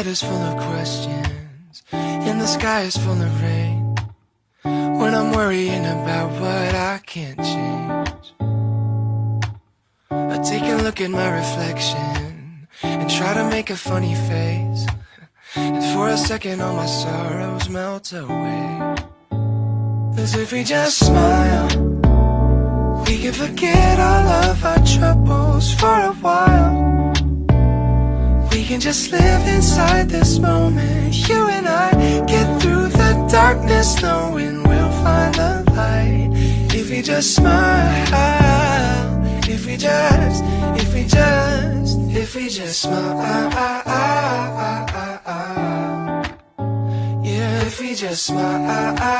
is full of questions, and the sky is full of rain. When I'm worrying about what I can't change, I take a look at my reflection and try to make a funny face, and for a second all my sorrows melt away. 'Cause if we just smile, we can forget all of our troubles for a while. We can just live inside this moment, you and I, get through the darkness knowing we'll find the light. If we just smile, if we just smile, yeah, if we just smile.